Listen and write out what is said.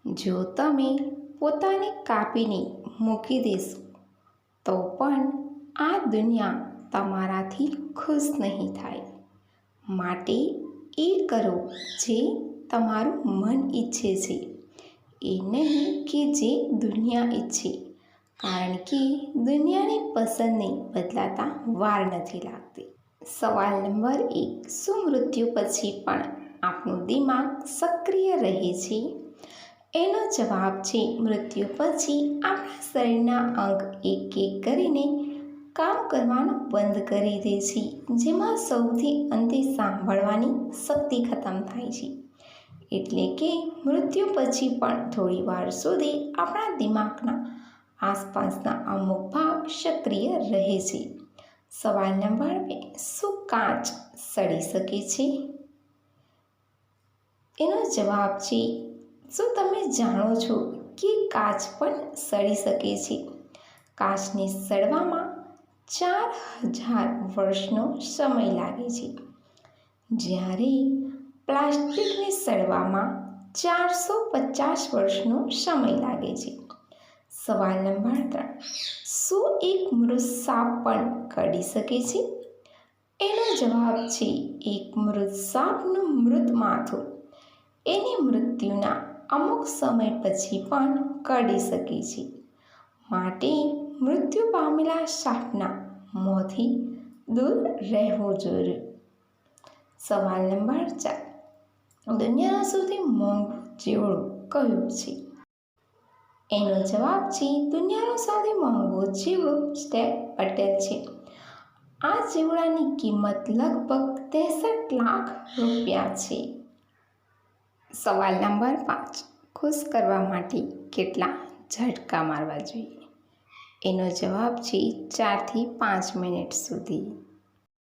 જો તમે પોતાને કાપીને મૂકી દેશો તો પણ આ દુનિયા તમારાથી ખુશ નહીં થાય. માટે એ કરો જે તમારું મન ઈચ્છે છે, એ નહીં કે જે દુનિયા ઈચ્છે, કારણ કે દુનિયાની પસંદને બદલાતા વાર નથી લાગતી. સવાલ નંબર 1, શું મૃત્યુ પછી પણ આપણું દિમાગ સક્રિય રહે છે? એનો જવાબ છે મૃત્યુ પછી આપણા શરીરના અંગ એક એક કરીને કામ કરવાનું બંધ કરી દે છે, જેમાં સૌથી અંતે સાંભળવાની શક્તિ ખતમ થાય છે. એટલે કે મૃત્યુ પછી પણ થોડી વાર સુધી આપણા દિમાગના આસપાસના અમુક ભાગ સક્રિય રહે છે. સવાલ નંબર 2, શું કાચ સડી શકે છે? એનો જવાબ છે, શું તમે જાણો છો કે કાચ પણ સડી શકે છે? કાચને સડવામાં 4000 વર્ષનો સમય લાગે છે, જ્યારે પ્લાસ્ટિકને સડવામાં 450 વર્ષનો સમય લાગે છે. સવાલ નંબર 3, શું એક મૃત સાપ પણ કરડી શકે છે? એનો જવાબ છે, એક મૃત સાપનું મૃત માથું એની મૃત્યુના અમુક સમય પછી પણ કરડી શકે છે. માટે મૃત્યુ પામેલા સાપના મોંથી દૂર રહેવું જોઈએ. સવાલ નંબર 4, દુનિયાનું સૌથી મોંઘું જીવડું કયું છે? એનો જવાબ છે, દુનિયાનું સૌથી મોંઘું જીવડું સ્નેક પટેલ છે. આ જીવડાની કિંમત લગભગ 63 લાખ રૂપિયા છે. સવાલ નંબર 5, ખુશ કરવા માટે કેટલા ઝટકા મારવા જોઈએ? એનો જવાબ છે 4 થી 5 મિનિટ સુધી.